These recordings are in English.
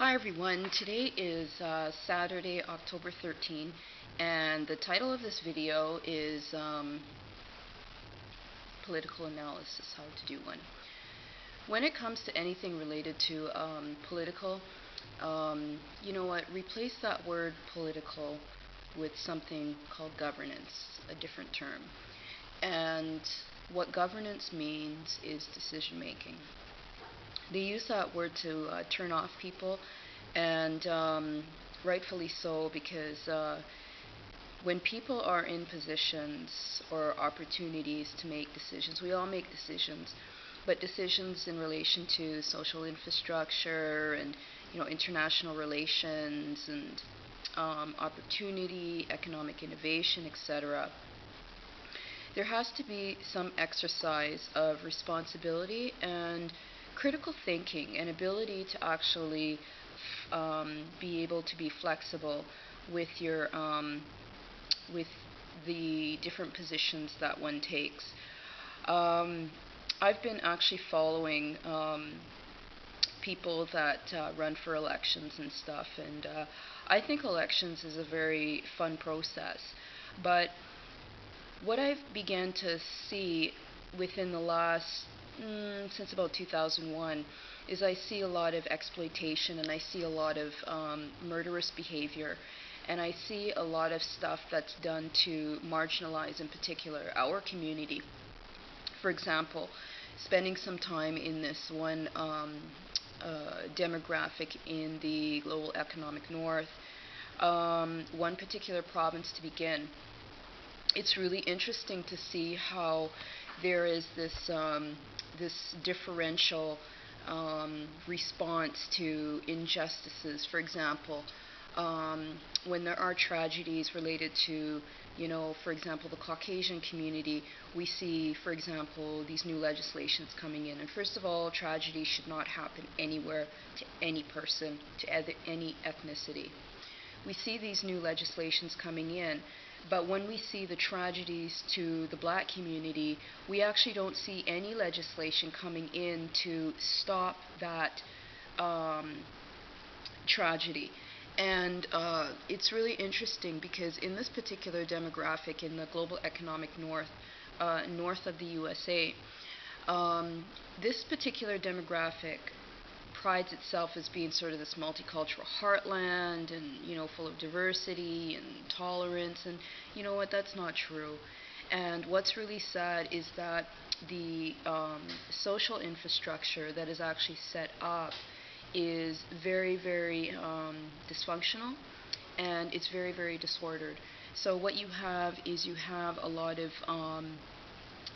Hi everyone, today is Saturday, October 13, and the title of this video is Political Analysis, How to Do One. When it comes to anything related to political, you know what, replace that word political with something called governance, a different term. And what governance means is decision making. They use that word to turn off people, and rightfully so, because when people are in positions or opportunities to make decisions, we all make decisions, but decisions in relation to social infrastructure and international relations and opportunity, economic innovation, etc. There has to be some exercise of responsibility and critical thinking and ability to actually be able to be flexible with your with the different positions that one takes. I've been actually following people that run for elections and stuff, and I think elections is a very fun process. But what I've began to see within the last since about 2001 is I see a lot of exploitation, and I see a lot of murderous behavior, and I see a lot of stuff that's done to marginalize, in particular, our community. For example, spending some time in this one demographic in the global economic north, one particular province to begin. It's really interesting to see how there is this this differential response to injustices. For example, when there are tragedies related to, for example, the Caucasian community, we see, for example, these new legislations coming in. And first of all, tragedy should not happen anywhere to any person, to any ethnicity. We see these new legislations coming in, but when we see the tragedies to the black community, we actually don't see any legislation coming in to stop that tragedy. And it's really interesting because in this particular demographic, in the global economic north, north of the USA, this particular demographic prides itself as being sort of this multicultural heartland and, full of diversity and tolerance. And you know what, that's not true. And what's really sad is that the social infrastructure that is actually set up is very, very dysfunctional, and it's very, very disordered. So what you have is you have a lot of,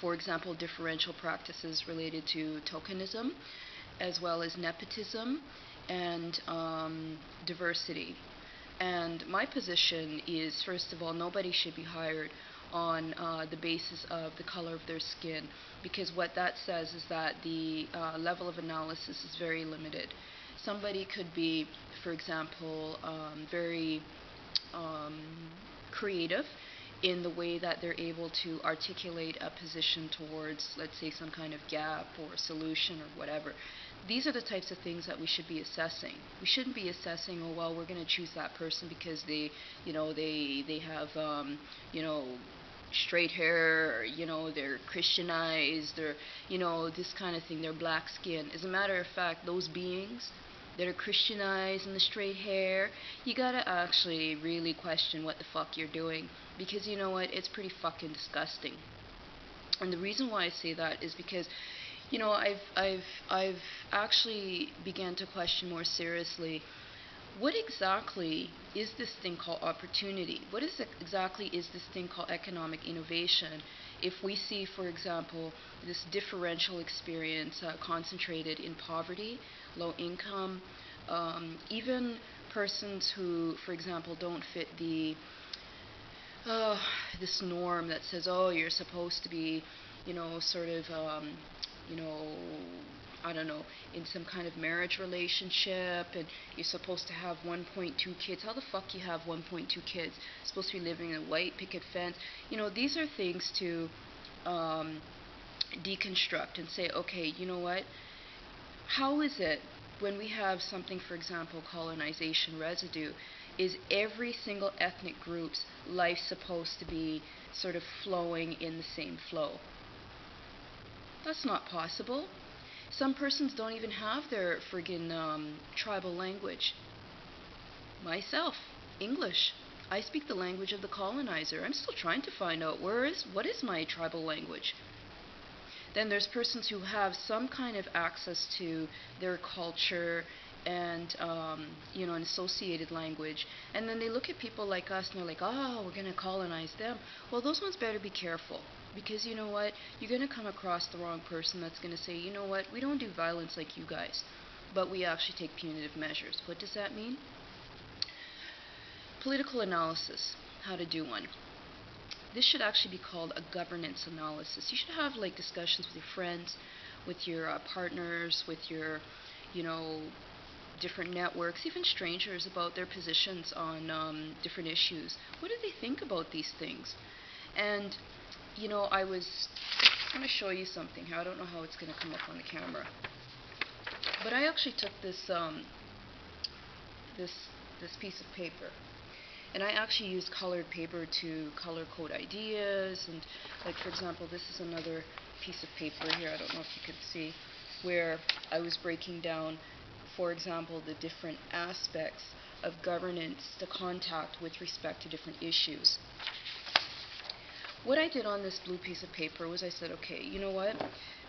for example, differential practices related to tokenism, as well as nepotism and diversity. And my position is, first of all, nobody should be hired on the basis of the color of their skin, because what that says is that the level of analysis is very limited. Somebody could be, for example, very creative in the way that they're able to articulate a position towards, let's say, some kind of gap or solution or whatever. These are the types of things that we should be assessing. We shouldn't be assessing, oh, well, we're going to choose that person because they have, straight hair, or, they're Christianized, or, this kind of thing, they're black skin. As a matter of fact, those beings that are Christianized and the straight hair, you gotta actually really question what the fuck you're doing, because you know what, it's pretty fucking disgusting. And the reason why I say that is because, I've actually began to question more seriously, what exactly is this thing called opportunity? What exactly is this thing called economic innovation? If we see, for example, this differential experience concentrated in poverty, low income, even persons who, for example, don't fit the this norm that says, oh, you're supposed to be, sort of, I don't know, in some kind of marriage relationship, and you're supposed to have 1.2 kids. How the fuck you have 1.2 kids? You're supposed to be living in a white picket fence. These are things to deconstruct and say, okay, you know what? How is it when we have something, for example, colonization residue, is every single ethnic group's life supposed to be sort of flowing in the same flow? That's not possible. Some persons don't even have their friggin' tribal language. Myself, English. I speak the language of the colonizer. I'm still trying to find out what is my tribal language. Then there's persons who have some kind of access to their culture and an associated language, and then they look at people like us and they're like, oh, we're going to colonize them. Well, those ones better be careful, because you know what, you're going to come across the wrong person that's going to say, you know what, we don't do violence like you guys, but we actually take punitive measures. What does that mean? Political analysis, how to do one. This should actually be called a governance analysis. You should have like discussions with your friends, with your partners, with your, different networks, even strangers, about their positions on different issues. What do they think about these things? And, I was going to show you something here. I don't know how it's going to come up on the camera. But I actually took this piece of paper. And I actually used colored paper to color code ideas. And, like, for example, this is another piece of paper here. I don't know if you could see, where I was breaking down, for example, the different aspects of governance to contact with respect to different issues. What I did on this blue piece of paper was I said, okay, you know what?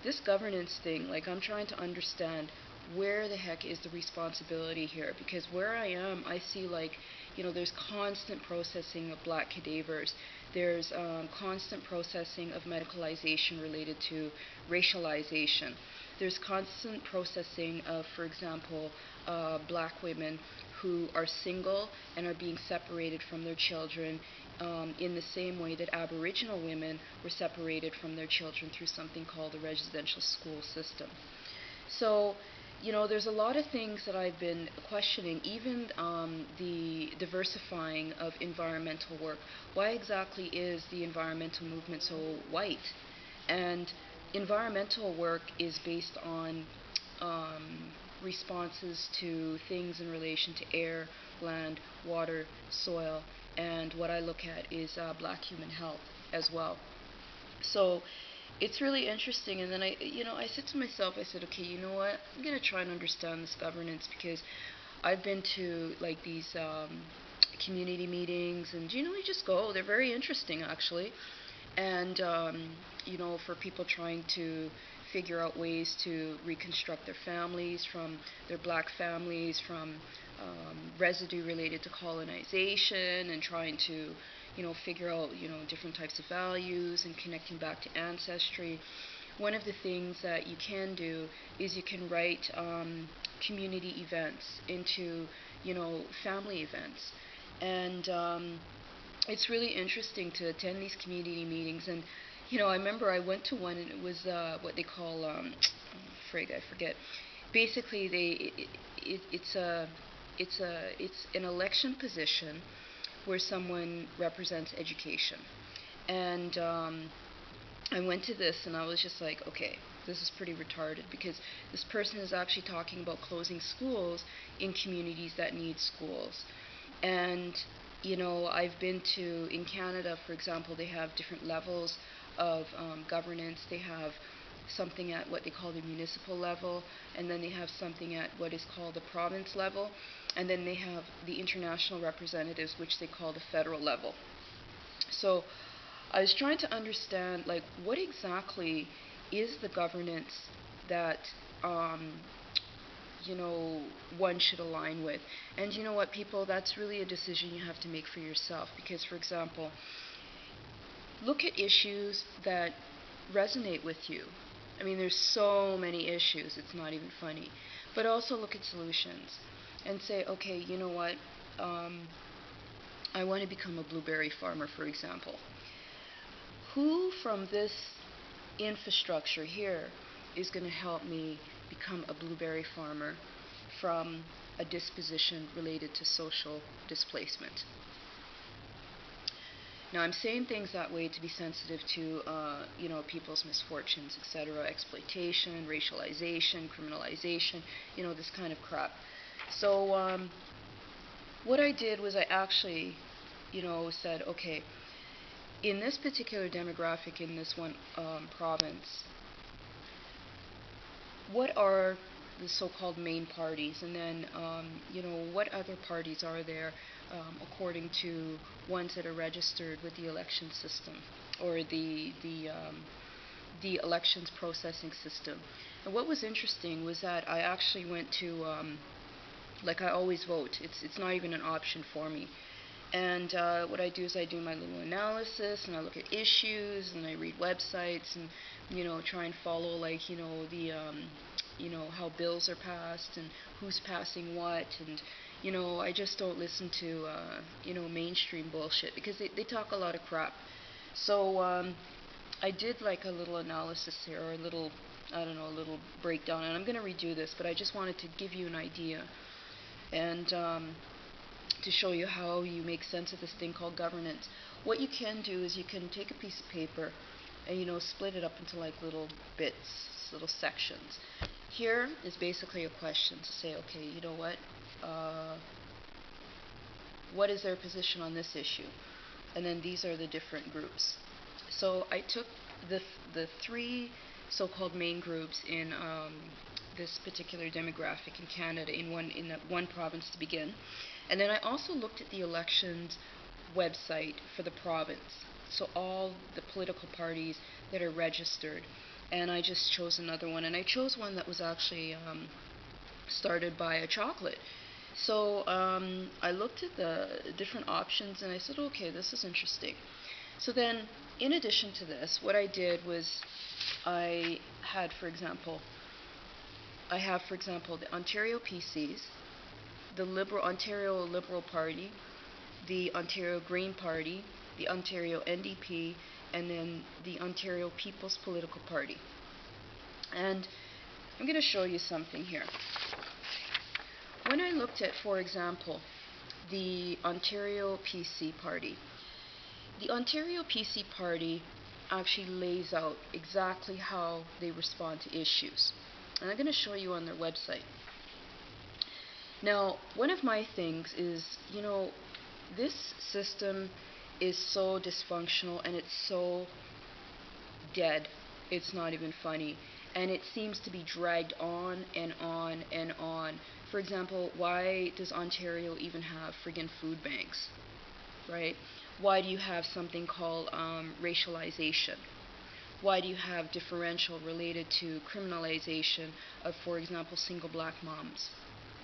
This governance thing, like, I'm trying to understand where the heck is the responsibility here, because where I am, I see, like, there's constant processing of black cadavers. There's constant processing of medicalization related to racialization. There's constant processing of, for example, black women who are single and are being separated from their children in the same way that Aboriginal women were separated from their children through something called the residential school system. So, there's a lot of things that I've been questioning, even the diversifying of environmental work. Why exactly is the environmental movement so white? And environmental work is based on responses to things in relation to air, land, water, soil, and what I look at is black human health as well. So it's really interesting. And then I said to myself, I said, okay, you know what, I'm going to try and understand this governance, because I've been to like these community meetings, and you just go, they're very interesting actually. And for people trying to figure out ways to reconstruct their families from their black families, from residue related to colonization, and trying to figure out different types of values and connecting back to ancestry. One of the things that you can do is you can write community events into family events, and it's really interesting to attend these community meetings. And I remember I went to one, and it was what they call I forget. Basically, it's an election position where someone represents education. And I went to this, and I was just like, okay, this is pretty retarded, because this person is actually talking about closing schools in communities that need schools. And I've been in Canada, for example, they have different levels of governance. They have something at what they call the municipal level, and then they have something at what is called the province level, and then they have the international representatives, which they call the federal level. So I was trying to understand, like, what exactly is the governance that one should align with. And you know what, people, that's really a decision you have to make for yourself. Because, for example, look at issues that resonate with you. I mean, there's so many issues, it's not even funny. But also look at solutions and say, okay, you know what, I want to become a blueberry farmer, for example. Who from this infrastructure here is going to help me become a blueberry farmer from a disposition related to social displacement? Now, I'm saying things that way to be sensitive to, people's misfortunes, etc., exploitation, racialization, criminalization, this kind of crap. So, what I did was I actually, said, okay, in this particular demographic in this one province, what are the so-called main parties, and then what other parties are there according to ones that are registered with the election system or the elections processing system. And what was interesting was that I actually went to like I always vote. It's not even an option for me. And what I do is I do my little analysis, and I look at issues, and I read websites, and try and follow the how bills are passed and who's passing what, and I just don't listen to mainstream bullshit because they talk a lot of crap. So I did like a little analysis here, or a little, I don't know, a little breakdown, and I'm going to redo this, but I just wanted to give you an idea and to show you how you make sense of this thing called governance. What you can do is you can take a piece of paper and split it up into like little bits, little sections. Here is basically a question to say, okay, you know what is their position on this issue? And then these are the different groups. So I took the three so-called main groups in this particular demographic in Canada in that one province to begin, and then I also looked at the elections website for the province. So all the political parties that are registered, and I just chose another one, and I chose one that was actually started by a chocolate. So I looked at the different options, and I said, okay, this is interesting. So then, in addition to this, what I did was I have, for example, the Ontario PCs, the Ontario Liberal Party, the Ontario Green Party, the Ontario NDP, and then the Ontario People's Political Party. And I'm going to show you something here. When I looked at, for example, the Ontario PC Party, the Ontario PC Party actually lays out exactly how they respond to issues. And I'm going to show you on their website. Now, one of my things is, this system is so dysfunctional and it's so dead, it's not even funny. And it seems to be dragged on and on and on. For example, why does Ontario even have friggin' food banks, right? Why do you have something called racialization? Why do you have differential related to criminalization of, for example, single black moms?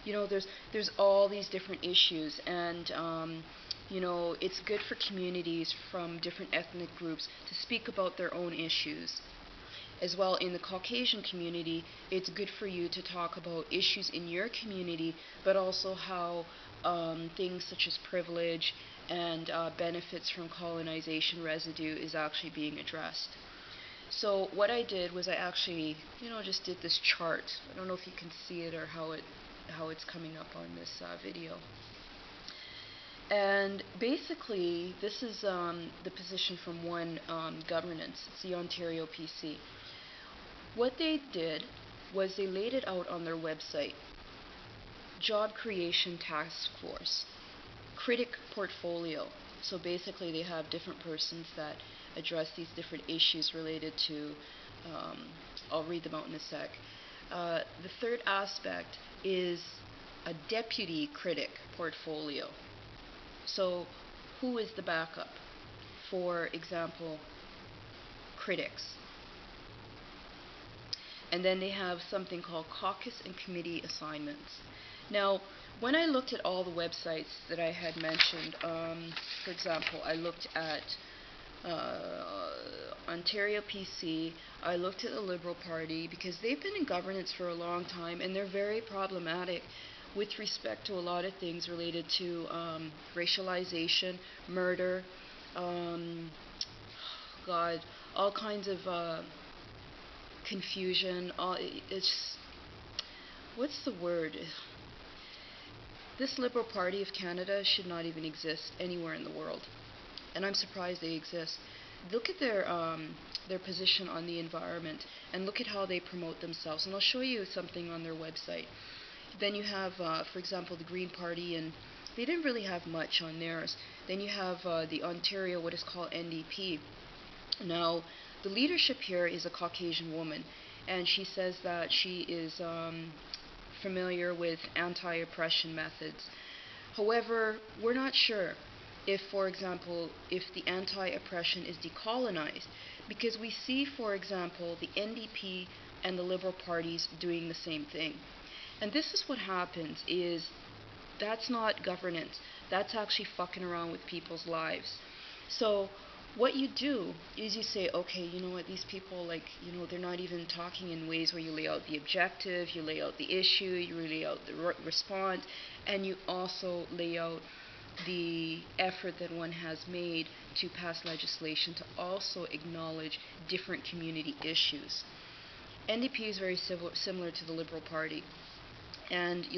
There's all these different issues, and it's good for communities from different ethnic groups to speak about their own issues. As well, in the Caucasian community, it's good for you to talk about issues in your community, but also how things such as privilege and benefits from colonization residue is actually being addressed. So what I did was I actually, just did this chart. I don't know if you can see it or how it's coming up on this video. And basically, this is the position from one governance. It's the Ontario PC. What they did was they laid it out on their website. Job Creation Task Force. Critic Portfolio. So basically, they have different persons that address these different issues related to, I'll read them out in a sec. The third aspect is a deputy critic portfolio. So who is the backup? For example, critics. And then they have something called caucus and committee assignments. Now, when I looked at all the websites that I had mentioned, for example, I looked at Ontario PC, I looked at the Liberal Party, because they've been in governance for a long time, and they're very problematic with respect to a lot of things related to racialization, murder, all kinds of confusion. It's, what's the word? This Liberal Party of Canada should not even exist anywhere in the world. and I'm surprised they exist. Look at their position on the environment, and look at how they promote themselves. And I'll show you something on their website. Then you have, for example, the Green Party, and they didn't really have much on theirs. Then you have the Ontario, what is called NDP. Now, the leadership here is a Caucasian woman, and she says that she is familiar with anti-oppression methods. However, we're not sure if, for example, if the anti-oppression is decolonized, because we see, for example, the NDP and the Liberal parties doing the same thing. And this is what happens is that's not governance. That's actually fucking around with people's lives. So what you do is you say, okay, you know what, these people, like, you know, they're not even talking in ways where you lay out the objective, you lay out the issue, you lay out the response, and you also lay out the effort that one has made to pass legislation to also acknowledge different community issues. NDP is very similar to the Liberal Party, and you'll